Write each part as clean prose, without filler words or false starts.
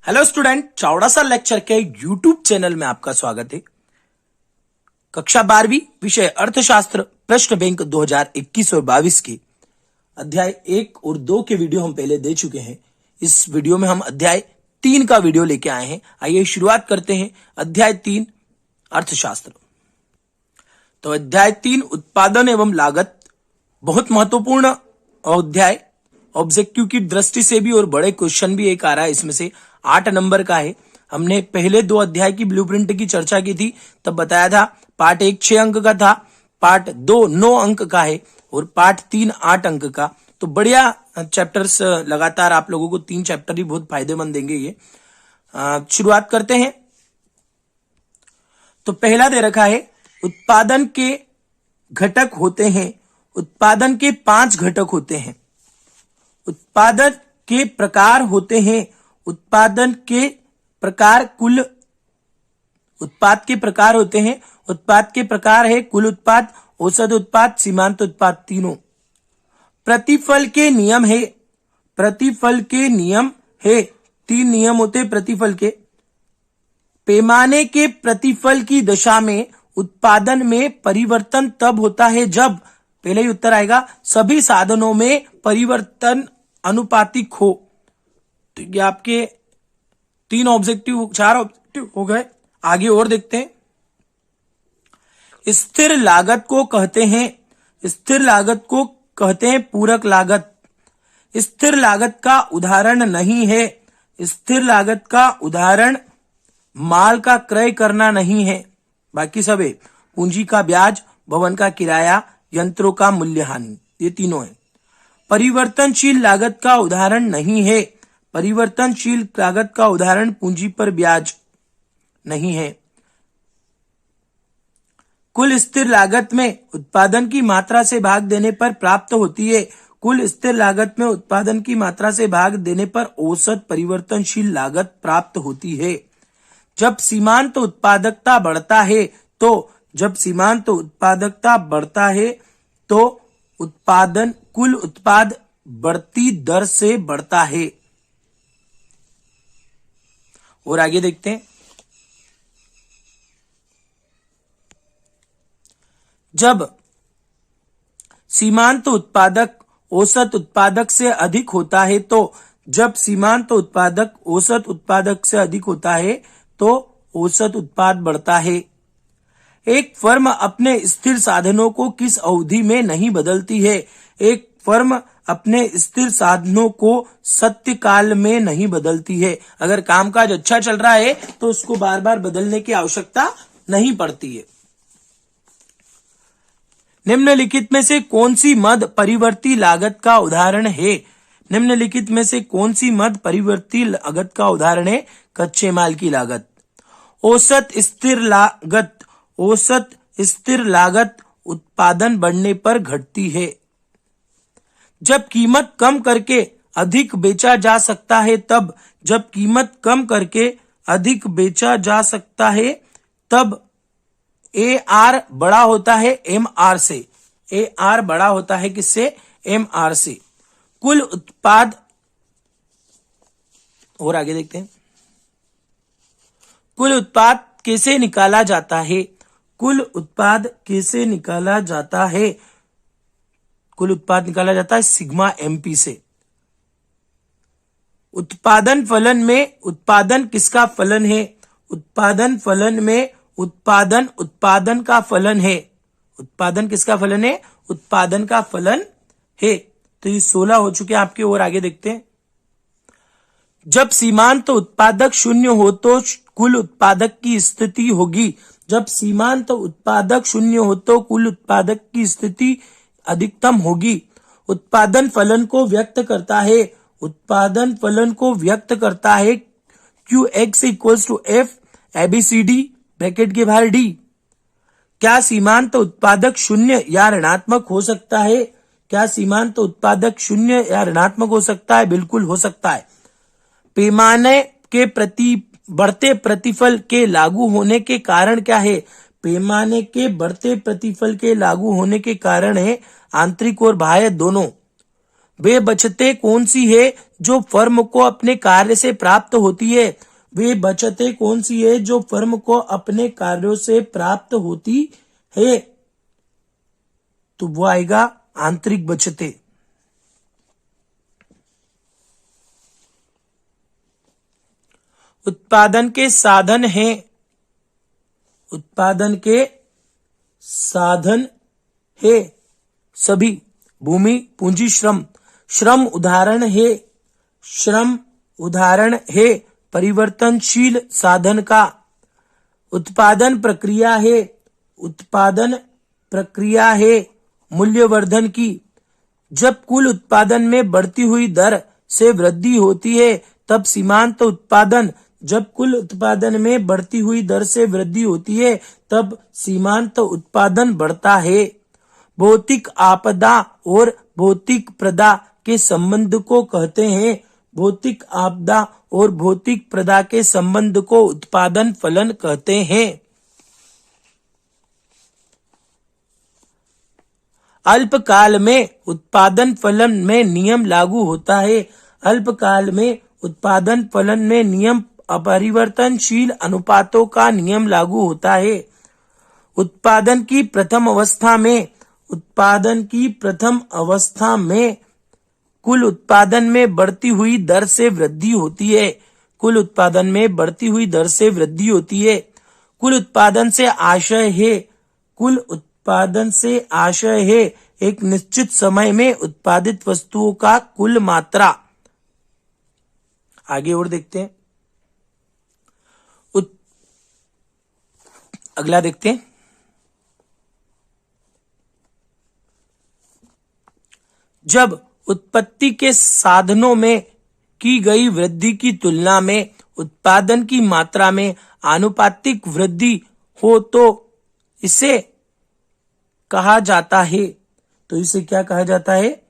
Hello student, Chavda सा lecture के YouTube channel में आपका स्वागत है। कक्षा 12वीं विषय अर्थशास्त्र प्रश्न बैंक 2021 और 22 की अध्याय 1 और 2 के वीडियो हम पहले दे चुके हैं। इस वीडियो में हम अध्याय 3 का वीडियो लेके आए हैं। आइए शुरुआत करते हैं। अध्याय 3 अर्थशास्त्र। तो अध्याय 3 उत्पादन एवं लागत बहुत महत्वपूर्ण अध्याय, ऑब्जेक्टिव की दृष्टि से भी और बड़े क्वेश्चन भी एक आ रहा है, इसमें से 8 नंबर का है। हमने पहले 2 अध्याय की ब्लूप्रिंट की चर्चा की थी, तब बताया था पार्ट 1 6 अंक का था, पार्ट 2 9 अंक का है और पार्ट 3 8 अंक का। तो बढ़िया चैप्टर्स, लगातार आप लोगों को 3 चैप्टर ही बहुत फायदेमंद देंगे ये। शुरुआत करते हैं। तो पहला दे रखा है, उत्पादन के घटक होते हैं। उत्पादन के 5 घटक होते हैं। उत्पादन के प्रकार होते हैं। उत्पादन के प्रकार कुल उत्पाद के प्रकार होते हैं। उत्पाद के प्रकार है कुल उत्पाद, औसत उत्पाद, सीमांत उत्पाद, तीनों। प्रतिफल के नियम है। प्रतिफल के नियम है। 3 नियम होते प्रतिफल के। पैमाने के प्रतिफल की दशा में उत्पादन में परिवर्तन तब होता है जब, पहले ही उत्तर आएगा, सभी साधनों में परिवर्तन अनुपातिक हो। तो ये आपके 4 ऑब्जेक्टिव हो गए। आगे और देखते हैं। स्थिर लागत को कहते हैं, स्थिर लागत को कहते हैं पूरक लागत। स्थिर लागत का उदाहरण नहीं है। स्थिर लागत का उदाहरण माल का क्रय करना नहीं है, बाकी सब है। पूंजी का ब्याज, भवन का किराया, यंत्रों का मूल्यहानि, ये तीनों है। परिवर्तनशील लागत का उदाहरण नहीं है। परिवर्तनशील लागत का उदाहरण पूंजी पर ब्याज नहीं है। कुल स्थिर लागत में उत्पादन की मात्रा से भाग देने पर प्राप्त होती है। कुल स्थिर लागत में उत्पादन की मात्रा से भाग देने पर औसत परिवर्तनशील लागत प्राप्त होती है। जब सीमांत उत्पादकता बढ़ता है तो उत्पादन कुल उत्पाद बढ़ती दर से बढ़ता है। और आगे देखते हैं। जब सीमांत उत्पादक औसत उत्पादक से अधिक होता है तो औसत उत्पाद बढ़ता है। एक फर्म अपने स्थिर साधनों को किस अवधि में नहीं बदलती है? एक फर्म अपने स्थिर साधनों को सत्य काल में नहीं बदलती है। अगर कामकाज अच्छा चल रहा है तो उसको बार बार बदलने की आवश्यकता नहीं पड़ती है। निम्नलिखित में से कौन सी मद परिवर्ती लागत का उदाहरण है? निम्नलिखित में से कौन सी मद परिवर्ती लागत का उदाहरण है? कच्चे माल की लागत। औसत स्थिर लागत उत्पादन बढ़ने पर घटती है। जब कीमत कम करके अधिक बेचा जा सकता है तब AR बड़ा होता है MR से। AR बड़ा होता है किससे? MR से। कुल उत्पाद, और आगे देखते हैं। कुल उत्पाद कैसे निकाला जाता है? कुल उत्पाद कैसे निकाला जाता है? कुल उत्पाद निकाला जाता है सिग्मा MP से। उत्पादन फलन में उत्पादन किसका फलन है? उत्पादन फलन में उत्पादन का फलन है। उत्पादन किसका फलन है? उत्पादन का फलन है। तो ये 16 हो चुके हैं आपके। और आगे देखते हैं। जब सीमांत उत्पादक शून्य हो तो कुल उत्पादक की स्थिति होगी। जब सीमांत उत्पादक शून्य हो तो कुल उत्पादक की स्थिति अधिकतम होगी। उत्पादन फलन को व्यक्त करता है। उत्पादन फलन को व्यक्त करता है QX = F ABCD ब्रैकेट के बाहर D। क्या सीमांत उत्पादक शून्य या ऋणात्मक हो सकता है? क्या सीमांत उत्पादक शून्य या ऋणात्मक हो सकता है? बिल्कुल हो सकता है। पैमाने के प्रति बढ़ते प्रतिफल के लागू होने के कारण क्या है? पैमाने के बढ़ते प्रतिफल के लागू होने के कारण है आंतरिक और बाह्य दोनों। वे बचतें कौन सी है जो फर्म को अपने कार्य से प्राप्त होती है, वे बचतें कौन सी है जो फर्म को अपने कार्यों से प्राप्त होती है? तो वो आएगा आंतरिक बचतें। उत्पादन के साधन हैं, उत्पादन के साधन है सभी। भूमि, पूंजी, श्रम। श्रम उदाहरण है, श्रम उदाहरण है परिवर्तनशील साधन का। उत्पादन प्रक्रिया है, उत्पादन प्रक्रिया है मूल्यवर्धन की। जब कुल उत्पादन में बढ़ती हुई दर से वृद्धि होती है तब सीमांत उत्पादन, जब कुल उत्पादन में बढ़ती हुई दर से वृद्धि होती है तब सीमांत उत्पादन बढ़ता है। भौतिक आपदा और भौतिक प्रदा के संबंध को कहते हैं, भौतिक आपदा और भौतिक प्रदा के संबंध को उत्पादन फलन कहते हैं। अल्पकाल में उत्पादन फलन में नियम लागू होता है। अल्पकाल में उत्पादन फलन में नियम अपरिवर्तनशील अनुपातों का नियम लागू होता है। उत्पादन की प्रथम अवस्था में, उत्पादन की प्रथम अवस्था में कुल उत्पादन में बढ़ती हुई दर से वृद्धि होती है, कुल उत्पादन में बढ़ती हुई दर से वृद्धि होती है। कुल उत्पादन से आशय है, कुल उत्पादन से आशय है एक निश्चित समय में उत्पादित वस्तुओं का कुल मात्रा। आगे और देखते हैं, अगला देखते हैं। जब उत्पत्ति के साधनों में की गई वृद्धि की तुलना में उत्पादन की मात्रा में आनुपातिक वृद्धि हो तो इसे कहा जाता है, तो इसे क्या कहा जाता है?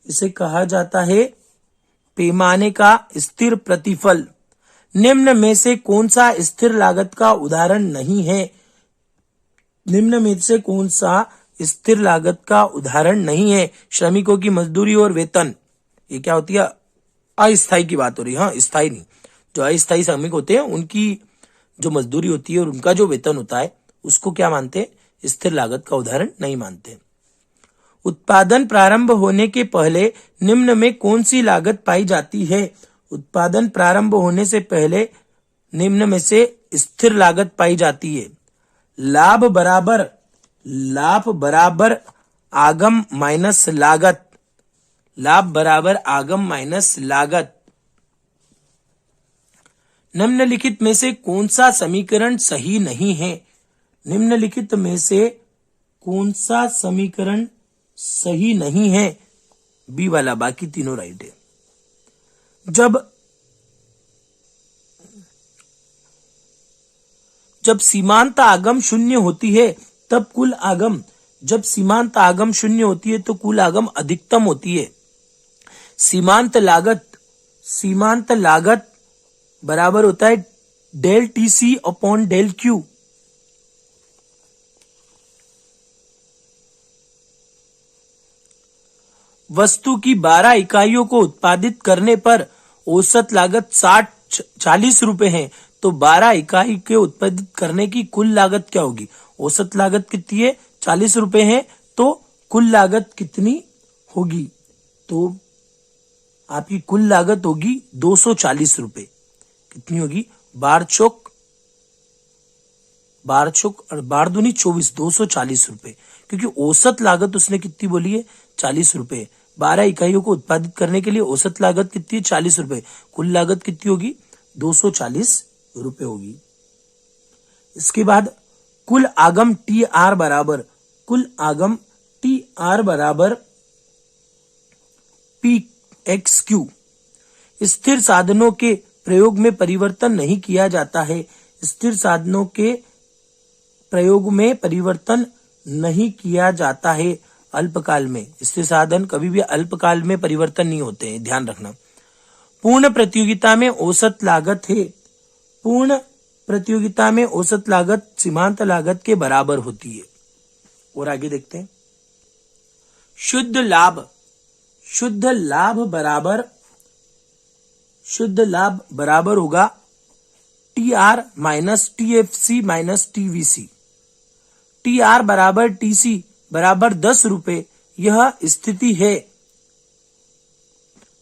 इसे कहा जाता है पैमाने का स्थिर प्रतिफल। निम्न में से कौन सा स्थिर लागत का उदाहरण नहीं है? निम्न में से कौन सा स्थिर लागत का उदाहरण नहीं है? श्रमिकों की मजदूरी और वेतन, ये क्या होती है? अस्थायी की बात हो रही है, हाँ, स्थायी नहीं। जो अस्थायी श्रमिक होते हैं उनकी जो मजदूरी होती है और उनका जो वेतन होता है उसको क्या मानते हैं? स्थिर लागत का उदाहरण नहीं मानते। उत्पादन प्रारंभ होने के पहले निम्न में कौन सी लागत पाई जाती है? उत्पादन प्रारंभ होने से पहले निम्न में से स्थिर लागत पाई जाती है। लाभ बराबर आगम माइनस लागत, लाभ बराबर आगम माइनस लागत। निम्नलिखित में से कौन सा समीकरण सही नहीं है? निम्नलिखित में से कौन सा समीकरण सही नहीं है? बी वाला, बाकी तीनों राइट है। जब सीमांत आगम शून्य होती है तब कुल आगम, जब सीमांत आगम शून्य होती है तो कुल आगम अधिकतम होती है। सीमांत लागत बराबर होता है del TC upon del Q. वस्तु की 12 इकाइयों को उत्पादित करने पर औसत लागत 40 रुपए है, तो 12 इकाई के उत्पादित करने की कुल लागत क्या होगी? औसत लागत कितनी है? 40 रुपए है, तो कुल लागत कितनी होगी? तो आपकी कुल लागत होगी 240 रुपए। कितनी होगी? बार चौक और बार दूनी 24, 240 रुपए, क्योंकि औसत लागत उसने कितनी बोली है? 40 रुपए। 12 इकाइयों को उत्पादित करने के लिए औसत लागत कितनी है? 40 रुपए। कुल लागत कितनी होगी? 240 रुपए होगी। इसके बाद कुल आगम टी आर बराबर पी एक्स क्यू। स्थिर साधनों के प्रयोग में परिवर्तन नहीं किया जाता है। स्थिर साधनों के प्रयोग में परिवर्तन नहीं किया जाता है अल्पकाल में। स्थिर साधन कभी भी अल्पकाल में परिवर्तन नहीं होते हैं, ध्यान रखना। पूर्ण प्रतियोगिता में औसत लागत है, पूर्ण प्रतियोगिता में औसत लागत सीमांत लागत के बराबर होती है। और आगे देखते हैं, शुद्ध लाभ बराबर शुद्ध लाभ बराबर होगा TR minus TFC minus TVC। TR बराबर TC बराबर 10 रुपए, यह स्थिति है।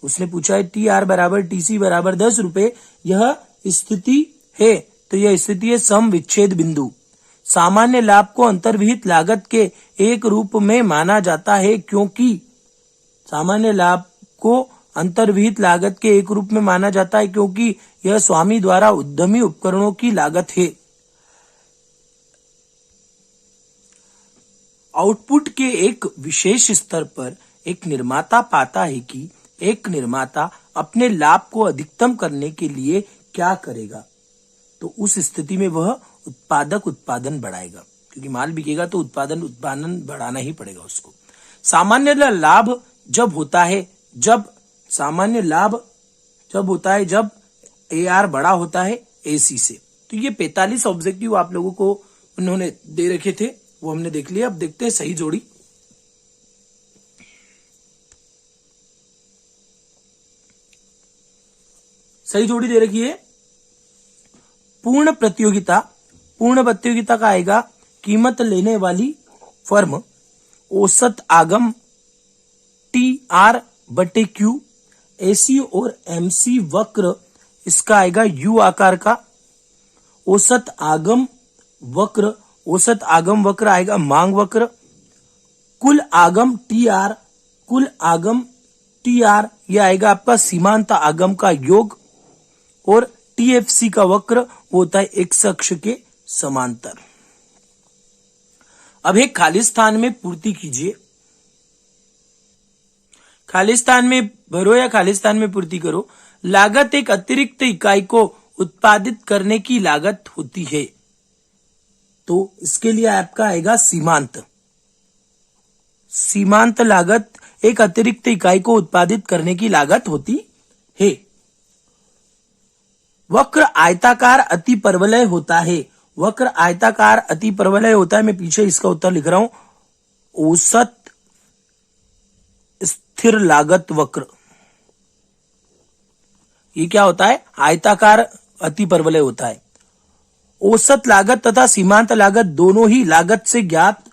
उसने पूछा है TR बराबर TC बराबर 10 रुपए, यह स्थिति है। तो यह स्थिति है सम विच्छेद बिंदु। सामान्य लाभ को अंतर्विहित लागत के एक रूप में माना जाता है क्योंकि सामान्य लाभ को अंतर्विहित लागत के एक रूप में माना जाता है क्योंकि यह स्वामी द्वारा उद्यमी उपकरणों की लागत है। आउटपुट के एक विशेष स्तर पर एक निर्माता पाता है कि एक निर्माता अपने लाभ को अधिकतम करने के लिए क्या करेगा, तो उस स्थिति में वह उत्पादक उत्पादन बढ़ाएगा, क्योंकि माल बिकेगा तो उत्पादन बढ़ाना ही पड़ेगा उसको। सामान्य लाभ जब होता है जब AR बड़ा होता है AC से। तो ये 45 ऑब्जेक्टिव आप लोगों को उन्होंने दे रखे थे, वो हमने देख लिया। अब देखते हैं सही जोड़ी। सही जोड़ी दे रखी है पूर्ण प्रतियोगिता का आएगा कीमत लेने वाली फर्म औसत आगम TR/Q, AC और MC वक्र इसका आएगा U आकार का। औसत आगम वक्र आएगा मांग वक्र। कुल आगम TR यह आएगा आपका सीमांत आगम का योग। और TFC का वक्र वो होता है एक्स अक्ष के समांतर। अब एक खाली स्थान में पूर्ति कीजिए। खाली स्थान में भरो या खाली स्थान में पूर्ति करो। लागत एक अतिरिक्त इकाई को उत्पादित करने की लागत होती है। तो इसके लिए आपका आएगा सीमांत लागत एक अतिरिक्त इकाई को उत्पादित करने की लागत होती है। वक्र आयताकार अति परवलय होता है। मैं पीछे इसका उत्तर लिख रहा हूं। औसत स्थिर लागत वक्र, ये क्या होता है? आयताकार अति परवलय होता है। औसत लागत तथा सीमांत लागत दोनों ही लागत से ज्ञात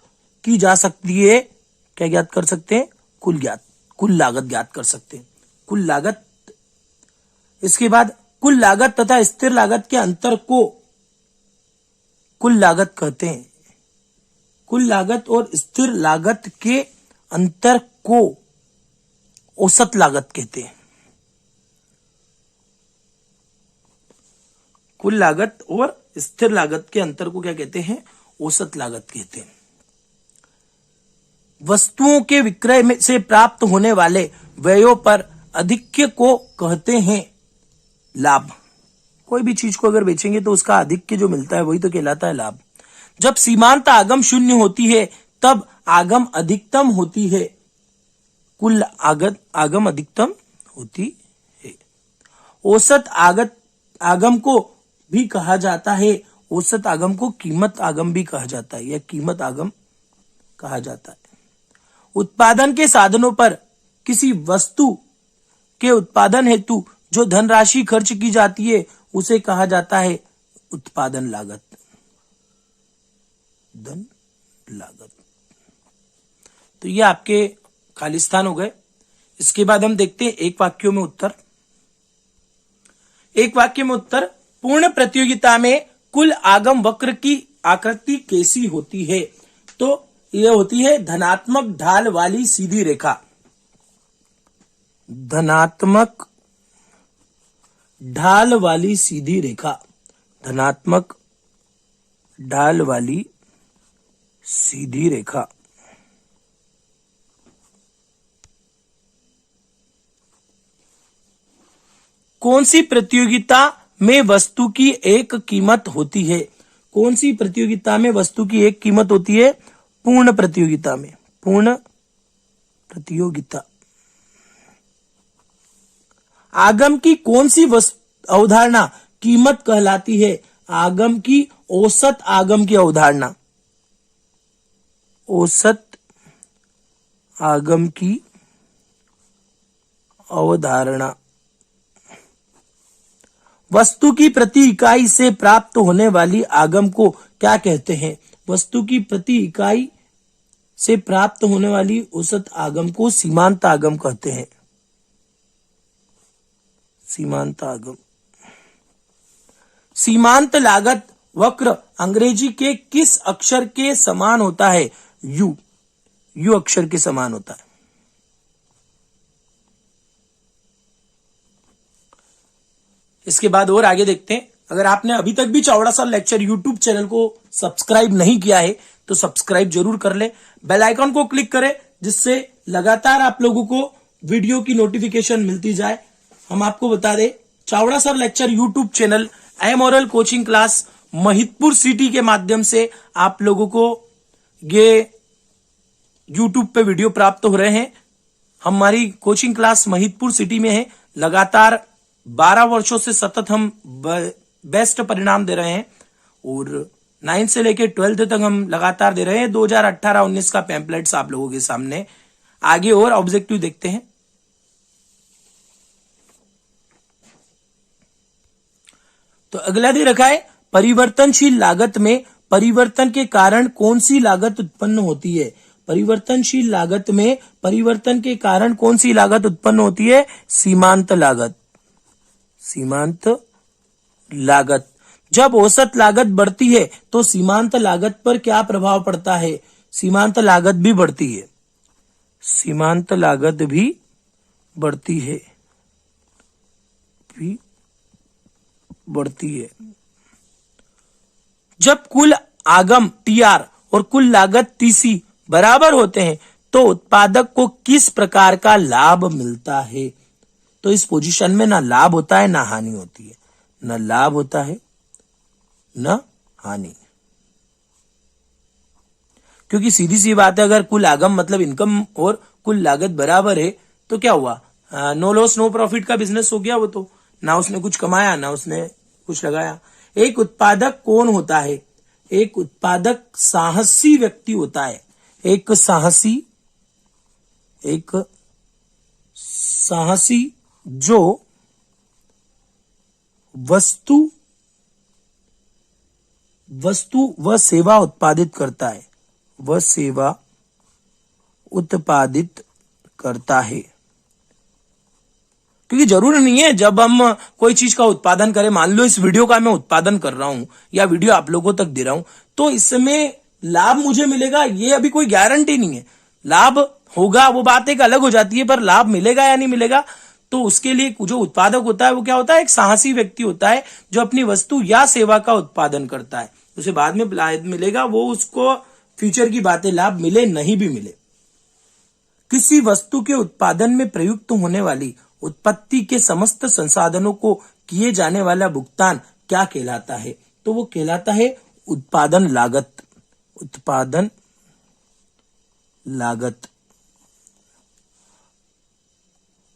की जा सकती है। क्या ज्ञात कर सकते हैं? कुल लागत ज्ञात कर सकते हैं। कुल लागत। इसके बाद कुल लागत तथा स्थिर लागत के अंतर को कुल लागत कहते हैं। कुल लागत और स्थिर लागत के अंतर को औसत लागत कहते हैं। कुल लागत और स्थिर लागत के अंतर को क्या कहते हैं? औसत लागत कहते हैं। वस्तुओं के विक्रय में से प्राप्त होने वाले व्ययों पर अधिक्य को कहते हैं लाभ। कोई भी चीज को अगर बेचेंगे तो उसका अधिक्य जो मिलता है वही तो कहलाता है लाभ। जब सीमांत आगम शून्य होती है तब आगम अधिकतम होती है। कुल आगम अधिकतम होती है। औसत आगम को भी कहा जाता है। औसत आगम को कीमत आगम भी कहा जाता है या कीमत आगम कहा जाता है। उत्पादन के साधनों पर किसी वस्तु के उत्पादन हेतु जो धनराशि खर्च की जाती है उसे कहा जाता है उत्पादन लागत। धन लागत। तो ये आपके खालिस्तान हो गए। इसके बाद हम देखते हैं एक वाक्यों में उत्तर। एक वाक्य में उत्तर, पूर्ण प्रतियोगिता में कुल आगम वक्र की आकृति कैसी होती है? तो यह होती है धनात्मक ढाल वाली सीधी रेखा। धनात्मक ढाल वाली सीधी रेखा। धनात्मक ढाल वाली सीधी रेखा। कौन सी प्रतियोगिता में वस्तु की एक कीमत होती है? कौन सी प्रतियोगिता में वस्तु की एक कीमत होती है? पूर्ण प्रतियोगिता में। पूर्ण प्रतियोगिता। आगम की कौन सी अवधारणा कीमत कहलाती है? आगम की औसत आगम की अवधारणा। औसत आगम की अवधारणा वस्तु की प्रति इकाई से प्राप्त होने वाली आगम को क्या कहते हैं? वस्तु की प्रति इकाई से प्राप्त होने वाली औसत आगम को सीमांत आगम कहते हैं। सीमांत आगम। सीमांत लागत वक्र अंग्रेजी के किस अक्षर के समान होता है? यू। यू अक्षर के समान होता है। इसके बाद और आगे देखते हैं। अगर आपने अभी तक भी Chavda sir lecture YouTube channel को सब्सक्राइब नहीं किया है तो सब्सक्राइब जरूर कर ले, बेल आइकन को क्लिक करें जिससे लगातार आप लोगों को वीडियो की नोटिफिकेशन मिलती जाए। हम आपको बता दें, Chawda sir lecture YouTube channel एमओरल कोचिंग क्लास महिदपुर सिटी के माध्यम से आप लोगों को ये यूट्यूब पे वीडियो प्राप्त हो रहे हैं। हमारी कोचिंग क्लास महिदपुर सिटी में है। लगातार 12 वर्षों से सतत हम बेस्ट परिणाम दे रहे हैं और 9 से लेकर 12 तक हम लगातार दे रहे हैं। 2018-19 का पैम्पलेट्स आप लोगों के सामने। आगे और ऑब्जेक्टिव देखते हैं। तो अगला दे रखा है, परिवर्तनशील लागत में परिवर्तन के कारण कौन सी लागत उत्पन्न होती है? परिवर्तनशील लागत में परिवर्तन के कारण कौन सी लागत उत्पन्न होती है? सीमांत लागत। सीमांत लागत। जब औसत लागत बढ़ती है तो सीमांत लागत पर क्या प्रभाव पड़ता है? सीमांत लागत भी बढ़ती है। सीमांत लागत भी बढ़ती है। भी बढ़ती है। जब कुल आगम टीआर और कुल लागत टीसी बराबर होते हैं तो उत्पादक को किस प्रकार का लाभ मिलता है? तो इस पोजीशन में ना लाभ होता है ना हानि होती है। ना लाभ होता है ना हानि। क्योंकि सीधी सी बात है, अगर कुल आगम मतलब इनकम और कुल लागत बराबर है तो क्या हुआ? नो लॉस नो प्रॉफिट का बिजनेस हो गया। वो तो ना उसने कुछ कमाया ना उसने कुछ लगाया। एक उत्पादक कौन होता है? एक उत्पादक साहसी व्यक्ति होता है। एक साहसी जो वस्तु व सेवा उत्पादित करता है। वह सेवा उत्पादित करता है। क्योंकि जरूरी नहीं है जब हम कोई चीज का उत्पादन करें, मान लो इस वीडियो का मैं उत्पादन कर रहा हूं या वीडियो आप लोगों तक दे रहा हूं तो इसमें लाभ मुझे मिलेगा, ये अभी कोई गारंटी नहीं है। लाभ होगा वो बात एक अलग हो जाती है, पर लाभ मिलेगा या नहीं मिलेगा तो उसके लिए जो उत्पादक होता है वो क्या होता है? एक साहसी व्यक्ति होता है जो अपनी वस्तु या सेवा का उत्पादन करता है। उसे बाद में लाभ मिलेगा, वो उसको फ्यूचर की बातें, लाभ मिले नहीं भी मिले। किसी वस्तु के उत्पादन में प्रयुक्त होने वाली उत्पत्ति के समस्त संसाधनों को किए जाने वाला भुगतान क्या कहलाता है? तो वो कहलाता है उत्पादन लागत। उत्पादन लागत।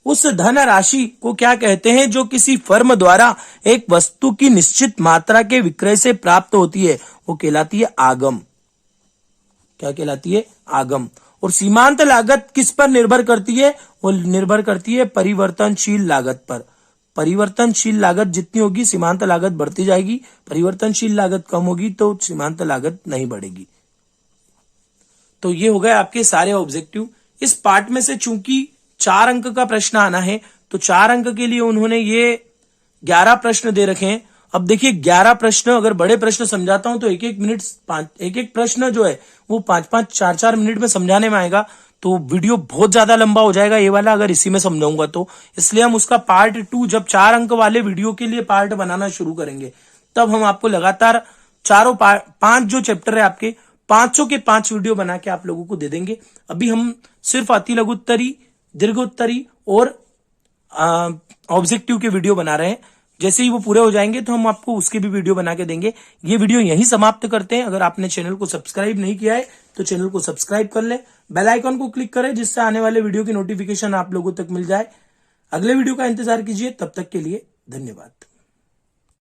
उस धन राशि को क्या कहते हैं जो किसी फर्म द्वारा एक वस्तु की निश्चित मात्रा के विक्रय से प्राप्त होती है? वो कहलाती है आगम। क्या कहलाती है? आगम। और सीमांत लागत किस पर निर्भर करती है? वो निर्भर करती है परिवर्तनशील लागत पर। परिवर्तनशील लागत जितनी होगी सीमांत लागत बढ़ती जाएगी, परिवर्तनशील लागत कम होगी तो सीमांत लागत नहीं बढ़ेगी। तो ये हो गए आपके सारे ऑब्जेक्टिव। इस पार्ट में से चूंकि 4 अंक का प्रश्न आना है तो 4 अंक के लिए उन्होंने ये 11 प्रश्न दे रखे हैं। अब देखिए 11 प्रश्न, अगर बड़े प्रश्न समझाता हूं तो एक एक प्रश्न जो है वो 5-5, 4-4 मिनट में समझाने में आएगा तो वीडियो बहुत ज्यादा लंबा हो जाएगा ये वाला, अगर इसी में समझाऊंगा तो। इसलिए हम उसका पार्ट 2 जब 4 अंक वाले वीडियो के लिए पार्ट बनाना शुरू करेंगे तब हम आपको लगातार 5 जो चैप्टर है आपके 500 के 5 वीडियो बना के आप लोगों को दे देंगे। अभी हम सिर्फ अति लघु उत्तरी, दीर्घ उत्तरी और ऑब्जेक्टिव के वीडियो बना रहे हैं। जैसे ही वो पूरे हो जाएंगे तो हम आपको उसके भी वीडियो बना के देंगे। ये वीडियो यहीं समाप्त करते हैं। अगर आपने चैनल को सब्सक्राइब नहीं किया है तो चैनल को सब्सक्राइब कर ले, बेल आइकन को क्लिक करें जिससे आने वाले वीडियो की नोटिफिकेशन आप लोगों तक मिल जाए। अगले वीडियो का इंतजार कीजिए। तब तक के लिए धन्यवाद।